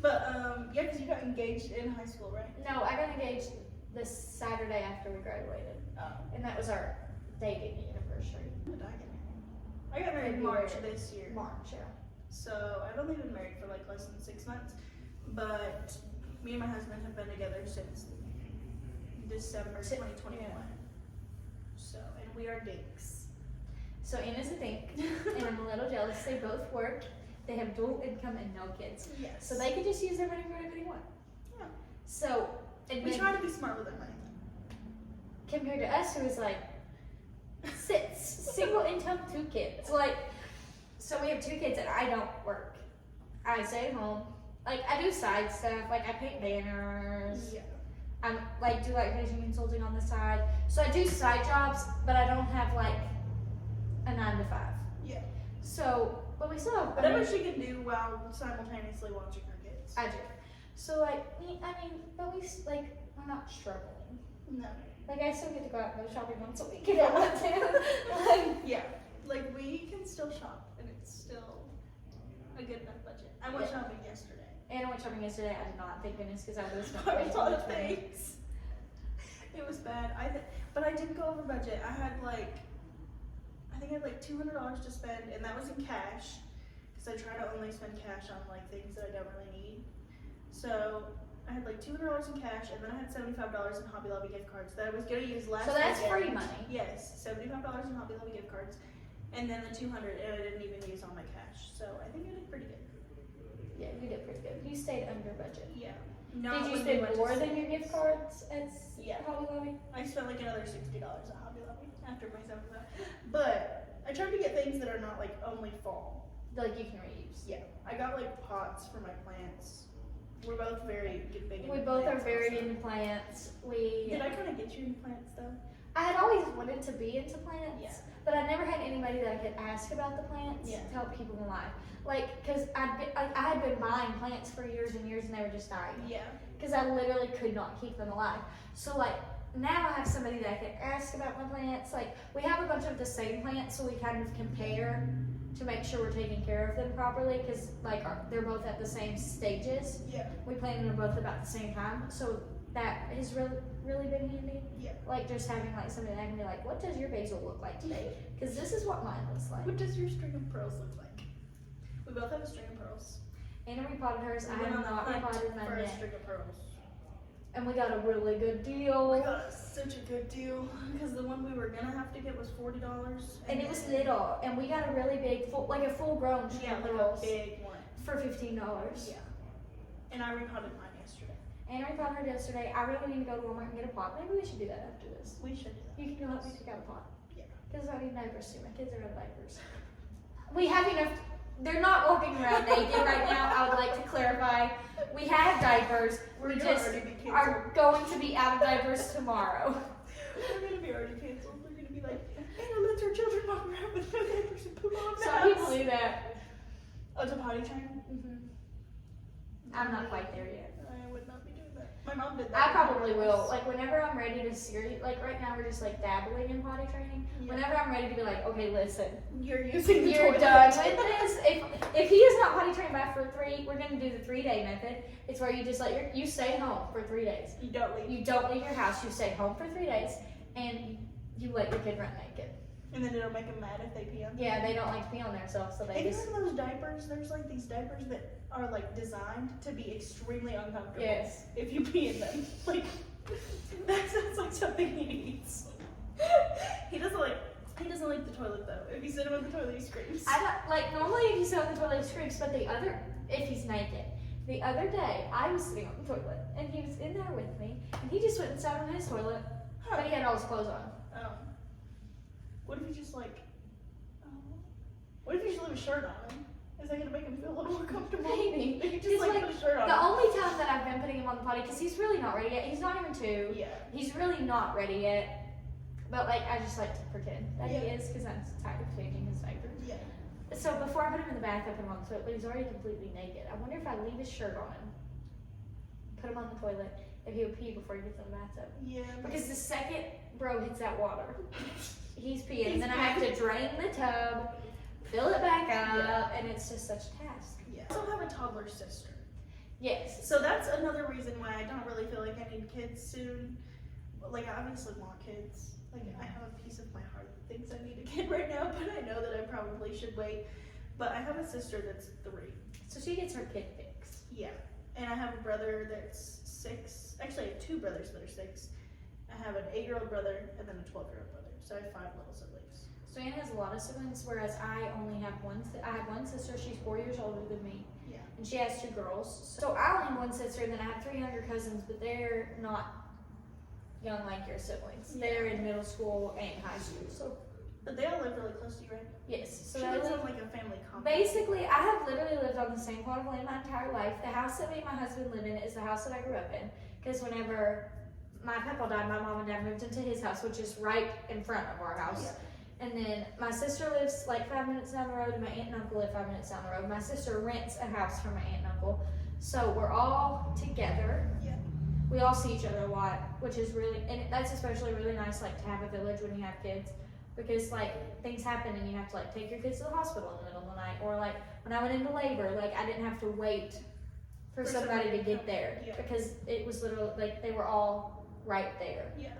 But, yeah, because you got engaged in high school, right? no, I got engaged the Saturday after we graduated, Oh. and that was our dating anniversary. When did I get married? I got married in March this year. March, yeah. So I've only been married for like less than 6 months. But me and my husband have been together since December 2021. Yeah. So, and we are dinks. So Anna's a dink, and I'm a little jealous. They both work. They have dual income and no kids, Yes. so they could just use their money for whatever they want. Yeah. So, and We then try to be smart with our money. compared to us, who is like single income, 2 kids. Like, so we have 2 kids, and I don't work. I stay at home. Like, I do side stuff. Like, I paint banners. Yeah. I'm like do like patient consulting on the side. So I do side jobs, but I don't have like a 9 to 5. Yeah. So, but we still have. Whatever she can do while simultaneously watching her kids. I do. So like, but we're not struggling. No. Like I still get to go out and go shopping once a week if I want to. Like, Yeah. Like we can still shop and it's still a good enough budget. I went Yeah. shopping yesterday. and I went shopping yesterday. I did not, thank goodness, because I would have spent Bought way a too lot much of money. things. It was bad. But I didn't go over budget. I think I had like $200 to spend, and that was in cash, because I try to only spend cash on like things that I don't really need. So I had like $200 in cash, and then I had $75 in Hobby Lobby gift cards that I was gonna use last. So that's weekend. free money. Yes, $75 in Hobby Lobby gift cards, and then the $200, and I didn't even use all my cash. So I think I did pretty good. Yeah, you did pretty good. You stayed under budget. Yeah. Did Not you when we spend went to more than see- your gift cards at Yeah. Hobby Lobby? I spent like another $60 at Hobby Lobby after my $75. But I tried to get things that are not like only fall. Like you can reuse. Yeah, I got like pots for my plants. We're both very big into We both are plants very also. into plants. Did I kind of get you into plants though? I had always wanted to be into plants, Yeah. but I never had anybody that I could ask about the plants Yeah. to help keep them alive. Like, cause I had been buying plants for years and years, and they were just dying. Yeah. Because I literally could not keep them alive. So like now I have somebody that I can ask about my plants. Like we have a bunch of the same plants, so we kind of compare to make sure we're taking care of them properly. Because like they're both at the same stages. Yeah. We planted them both about the same time, so that has really been handy. Yeah. Like just having like somebody that can be like, what does your basil look like today? Because this is what mine looks like. What does your string of pearls look like? We both have a string of pearls. Anna repotted hers. I We went have on the not hunt repotted my for a neck. string of pearls. And we got a really good deal. We got such a good deal because the one we were gonna have to get was $40, And it was little, and we got a really big, like a full-grown string Yeah, of like a pearls big one. for $15. Yeah. And I repotted mine yesterday. Anna repotted hers yesterday. I really need to go to Walmart and get a pot. Maybe we should do that after this. We should do that. You can help me pick out a pot. Yeah. Because I need diapers too. My kids are out of diapers. We have enough. They're not walking around naked right now. I would like to clarify. We have diapers. We're We gonna just already be canceled. are going to be out of diapers tomorrow. We're gonna be already canceled. We're gonna be like, Anna lets her children walk around with no diapers and poop on Some people do that. Oh, to potty train? I'm not quite there yet. I would not be doing that. My mom did that. I probably will. Like whenever I'm ready to like right now we're just like dabbling in potty training. Yeah. Whenever I'm ready to be like, okay, listen, You're using the you're toilet. done with this. If he is not potty trained by for 3, we're gonna do the 3-day method. It's where you just like you stay home for 3 days. You don't leave. You don't leave your house. You stay home for 3 days, and you let your kid run naked. And then it'll make them mad if they pee on. Yeah, they don't like to pee on themselves, so they Have you just heard of those diapers? There's like these diapers that are like designed to be extremely uncomfortable. yes. If you pee in them, like that sounds like something he needs. He doesn't like the toilet though. If you sit him on the toilet, he screams. I don't like normally if you sit on the toilet, he screams, but if he's naked. The other day, I was sitting on the toilet, and he was in there with me, and he just went and sat on his toilet, but he had all his clothes on. What if you just like? What if you just leave a shirt on him? Is that gonna make him feel a little more comfortable? Maybe. If you just It's like, like put a shirt on The him. only time that I've been putting him on the potty, because he's really not ready yet. He's not even 2. Yeah. He's really not ready yet. But like, I just like to pretend that he Yeah. is, because I'm tired of changing his diaper. Yeah. So before I put him in the bath, I put him on the toilet, but he's already completely naked. I wonder if I leave his shirt on him, put him on the toilet, if he would pee before he gets in the bathtub. Yeah. Because the second bro hits that water, he's peeing, and then I have to drain the tub, fill it back up, and it's just such a task. Yeah. I also have a toddler sister. Yes. So that's another reason why I don't really feel like I need kids soon. Like, I obviously want kids. Like, I have a piece of my heart that thinks I need a kid right now, but I know that I probably should wait. But I have a sister that's 3. So she gets her kid fix. Yeah. And I have a brother that's 6. Actually, I have 2 brothers that are 6. I have an 8-year-old brother and then a 12-year-old brother. So I have 5 little siblings. So Anna has a lot of siblings, whereas I only have one. I have one sister. She's 4 years older than me. Yeah. And she has 2 girls. So I only have one sister, and then I have 3 younger cousins, but they're not young like your siblings. Yeah. They're in middle school and high school. So But they all live really close to you, right? yes. So She they lives live, on like a family compound. basically, I have literally lived on the same plot of land my entire life. The house that me and my husband live in is the house that I grew up in. Because whenever my papa died, my mom and dad moved into his house, which is right in front of our house. Yeah. And then my sister lives like 5 minutes down the road, and my aunt and uncle live 5 minutes down the road. My sister rents a house from my aunt and uncle. So we're all together. Yeah. We all see each other a lot, which is really, and that's especially really nice, like to have a village when you have kids. Because like things happen and you have to like take your kids to the hospital in the middle of the night. Or like when I went into labor, like I didn't have to wait for somebody to get there. Yeah. Because it was literally like they were all right there. Yeah.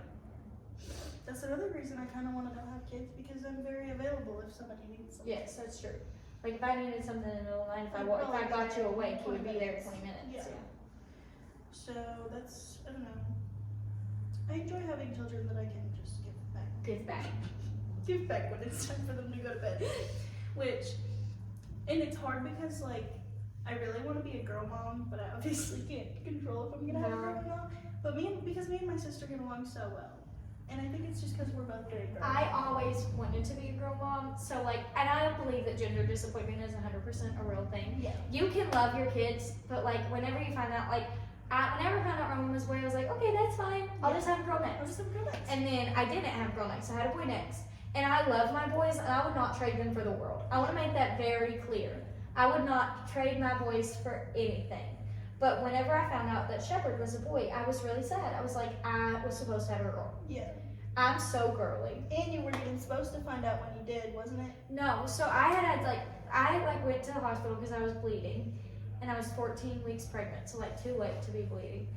That's another reason I kind of want to not have kids because I'm very available if somebody needs something. Yes, that's true. Like if I needed something in the middle of the night, if I Probably got you there awake, you would 20 be there in minutes. 20 minutes. Yeah. Yeah. So that's, I don't know. I enjoy having children that I can just give back. Give back. Give back when it's time for them to go to bed. And it's hard because like, I really want to be a girl mom, but I obviously can't control if I'm gonna have a No. girl mom. But because me and my sister get along so well. And I think it's just because we're both very girl I moms. always wanted to be a girl mom, so like, and I don't believe that gender disappointment is 100% a real thing. Yeah. You can love your kids, but like, whenever you find out, like, whenever I found out my mom was a boy, I was like, okay, that's fine. I'll Yeah. just have girl Or necks. just some girl necks. And then I didn't have girl necks, I had a boy necks. And I love my boys, and I would not trade them for the world. I want to make that very clear. I would not trade my boys for anything. But whenever I found out that Shepherd was a boy, I was really sad. I was like, I was supposed to have a girl. Yeah. I'm so girly. And you were even supposed to find out when you did, wasn't it? No, so I went to the hospital because I was bleeding, and I was 14 weeks pregnant, so like too late to be bleeding.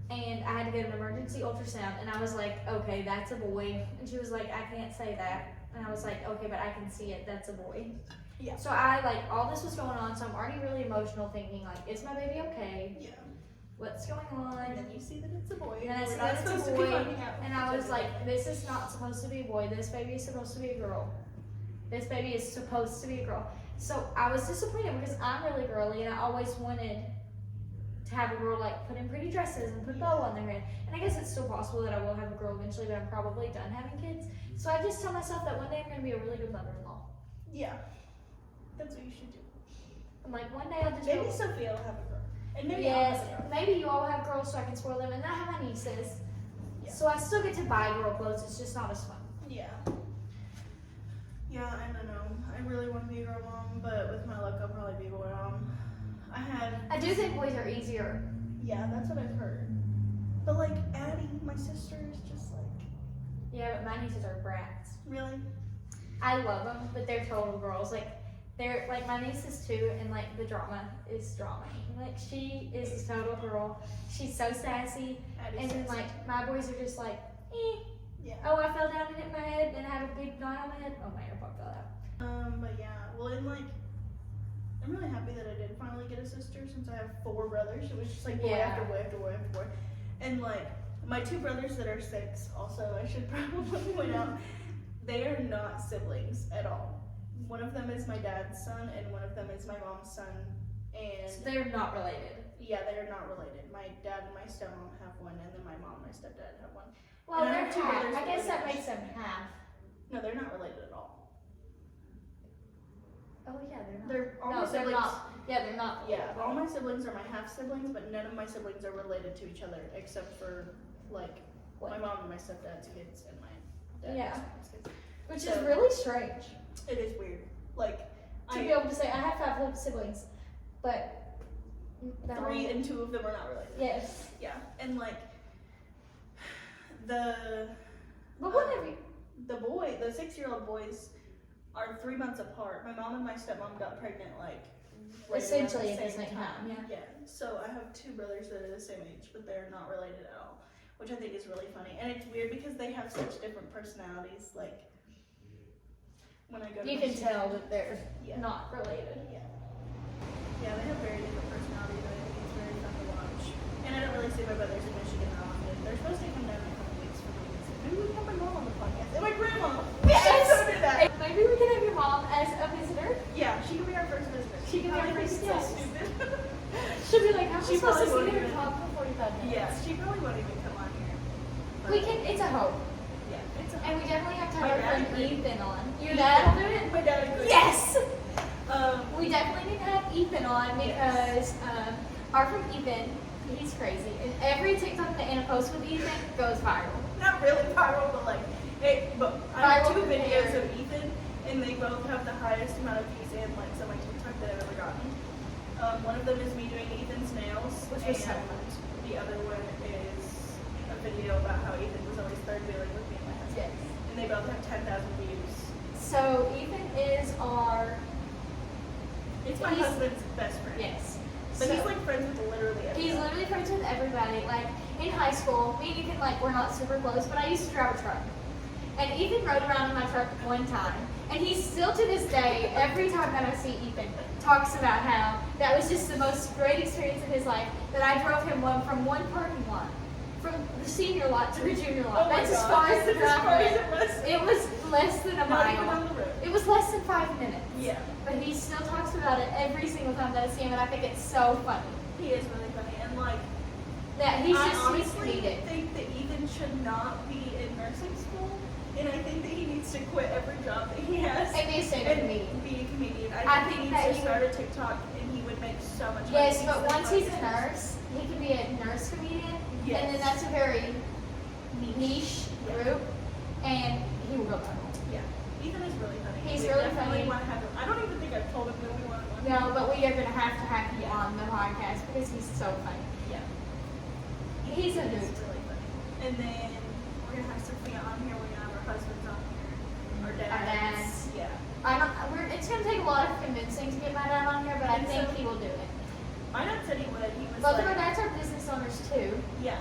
And I had to get an emergency ultrasound, and I was like, okay, that's a boy. And she was like, I can't say that. And I was like, okay, but I can see it, that's a boy. Yeah. So I like all this was going on, so I'm already really emotional, thinking like, is my baby okay? Yeah. What's going And on? then you see that it's a boy. And then I We're see not that it's a supposed to be boy, finding out and I was because of like, this is not supposed to be a boy. This baby is supposed to be a girl. This baby is supposed to be a girl. So I was disappointed because I'm really girly, and I always wanted to have a girl like put in pretty dresses and put bow on their head. And I guess it's still possible that I will have a girl eventually, but I'm probably done having kids. So I just tell myself that one day I'm going to be a really good mother-in-law. Yeah. That's what you should do. I'm like, one day I'll just Maybe go, Sophia will have a girl. And maybe yes, I'll have a girl. maybe you all have girls so I can spoil them, and then I have my nieces. Yeah. So I still get to buy girl clothes, it's just not as fun. Yeah. Yeah, I don't know. I really want to be a girl mom, but with my luck, I'll probably be a boy mom. I do think boys are easier. Yeah, that's what I've heard. But like Addie, my sister, is just like, Yeah, but my nieces are brats. really? I love them, but they're total girls. Like, they're like my nieces too, and like the drama is drama. Like, she is a total girl. She's so sassy. Addie's And then sassy. like my boys are just like, eh. Yeah. Oh, I fell down and hit my head, and I have a big knot on my head. Oh, my AirPod fell out. But yeah, well, and like, I'm really happy that I did finally get a sister since I have 4 brothers. It was just like boy Yeah. after boy after boy after boy. And like, my 2 brothers that are 6, also, I should probably point out, they are not siblings at all. One of them is my dad's son, and one of them is my mom's son. And So they're not related. yeah, they are not related. My dad and my stepmom have one, and then my mom and my stepdad have one. Well, And I they're have 2 half. brothers I guess that that are makes them half. No, they're not related at all. Oh, yeah, they're not. They're all No, my they're siblings. not. Yeah, they're not. Yeah, all my siblings are my half siblings, but none of my siblings are related to each other except for like What? my mom and my stepdad's kids and my dad Yeah. and my stepdad's kids. Which So- is really strange. It is weird. Like To be able to say, I have 5 little siblings, but they're 3 all- and 2 of them are not related. Yes. Yeah, and like the But whatever. the 6-year-old boys are 3 months apart. My mom and my stepmom got pregnant like right around Essentially at the same time, yeah. Yeah. So I have 2 brothers that are the same age, but they're not related at all, which I think is really funny. And it's weird because they have such different personalities. Like when I go to You my can tell that they're Yeah. not related. Yeah, they have very different personalities, and I think it's very fun to watch. And I don't really see my brothers in Michigan that often. They're supposed to come down in a couple weeks for me to visit. Maybe we can have my mom on the podcast. And my grandma! Yes! So do that. Maybe we can have your mom as a visitor. Yeah, she can be our first visitor. She can be our Probably first thinks guest. it's so stupid. She'll be like, how am I She supposed to probably sit here won't and talk for 45 minutes? Yeah, she probably won't even come on here. But, We can, it's a hope. Yeah, it's a And we definitely have to My have our dad friend agreed. Ethan on. Your dad will do it? My dad agrees. Yes! Um, We definitely need to have Ethan on because our friend Ethan, he's crazy. And every TikTok that Anna posts with Ethan goes viral. not really viral, but like, but I have Viral 2 videos compared. of Ethan, and they both have the highest amount of views and likes on my TikTok that I've ever gotten. One of them is me doing Ethan's nails, Which and was so fun. the other one is a video about how Ethan was always third wheeling with me and my husband. Yes. And they both have 10,000 views. So Ethan is our, It's my He's- husband's best friend. yes. But So- he's like friends with literally everyone. He's literally friends with everybody. Like in high school, me and Ethan we're not super close, but I used to drive a truck. And Ethan rode around in my truck one time. And he still to this day, every time that I see Ethan, talks about how that was just the most great experience of his life. That I drove him from one parking lot, from the senior lot to the junior lot. Oh my That's as God. far as the As drive far as went. it was. It was less than a Not even mile. on the road. It was less than 5 minutes. Yeah. But he still talks about it every single time that I see him, and I think it's so funny. He is really funny. And like, That he's I just honestly comedic. think that Ethan should not be in nursing school. And I think that he needs to quit every job that he has. And be a stand-up and comedian. be a comedian. I I think think he that needs he to start a TikTok and he would make so much money. Yes, but so once he's a funny. nurse, he can be a nurse comedian, Yes. and then that's a very niche group, and he will go viral. Yeah. Ethan is really funny. He's We really definitely funny. want to have him. I don't even think I've told him that we want one. No, but we are gonna have him Yeah. on the podcast because he's so funny. Yeah. He's a He is hoot. really funny. And then we're gonna have Sophia on here. We're gonna have our husbands on here. Our dads. Our dads. Yeah. It's gonna take a lot of convincing to get my dad on here, but I And think so- he will do it. My dad said he would. He was Both like, of our dads are business owners too. yeah.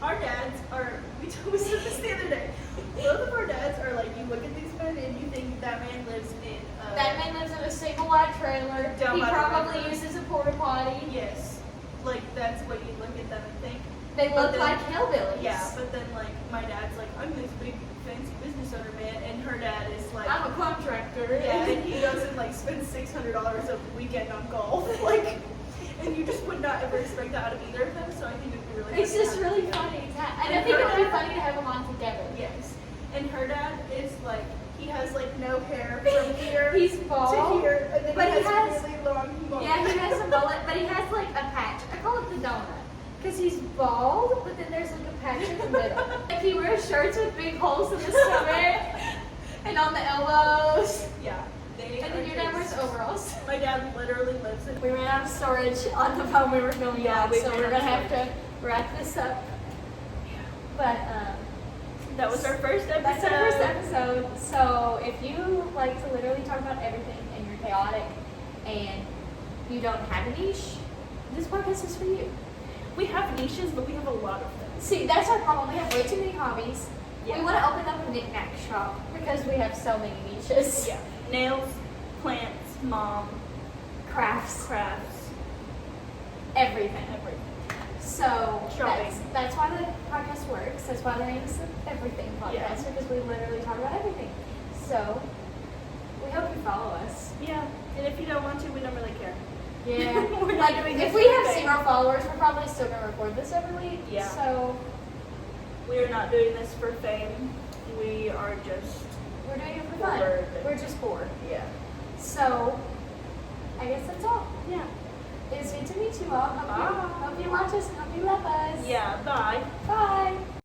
Our dads are, we said this the other day. Both of our dads are like, you look at these men and you think that man lives in a That family lives in a single wide trailer. Down He by the probably river. uses a porta potty. Yes. Like, that's what you look at them and think. They But look then- like hillbillies. Yeah, but then, like, my dad's like, I'm this big, fancy business owner, man. And her dad is like, I'm a contractor. yeah, and he goes and, like, spends $600 a weekend on golf. Like, and you just would not ever expect that out of either of them, so I think it'd be really It's funny to just have them really together. funny. And I think it would be funny to have them on together. Yes. And her dad is like, he has like no hair from here He's to bald. here, and then but he he has has- really long mullet. Yeah, he has a mullet, but he has like a patch. I call it the donut. Because he's bald, but then there's like a patch in the middle. Like he wears shirts with big holes in the stomach and on the elbows. Yeah. They And are then your dad wears just- overalls. My dad literally lives in. We ran out of storage on the phone we were filming Yeah, on, we so ran we're out gonna of have to wrap this up. But That was our first episode. that's our first episode. So if you like to literally talk about everything and you're chaotic and you don't have a niche, this podcast is for you. We have niches, but we have a lot of them. See, that's our problem. We have way too many hobbies. Yeah. We want to open up a knick-knack shop because we have so many niches. Yeah. Nails, plants, mom, Crafts, crafts, everything. everything. So Shopping. that's why the podcast works. That's why the name is the Everything Podcast, Yeah. because we literally talk about everything. So we hope you follow us. Yeah. And if you don't want to, we don't really care. Yeah. We're not like doing if this we for have fame. 0 followers, we're probably still gonna record this every week. Yeah. So We are not doing this for fame. We are just, we're doing it for fun. Bored. We're just bored. yeah. So I guess that's all. Yeah. It's good to meet you all. Hope Bye. you watch us and hope you love us. Yeah, bye. Bye.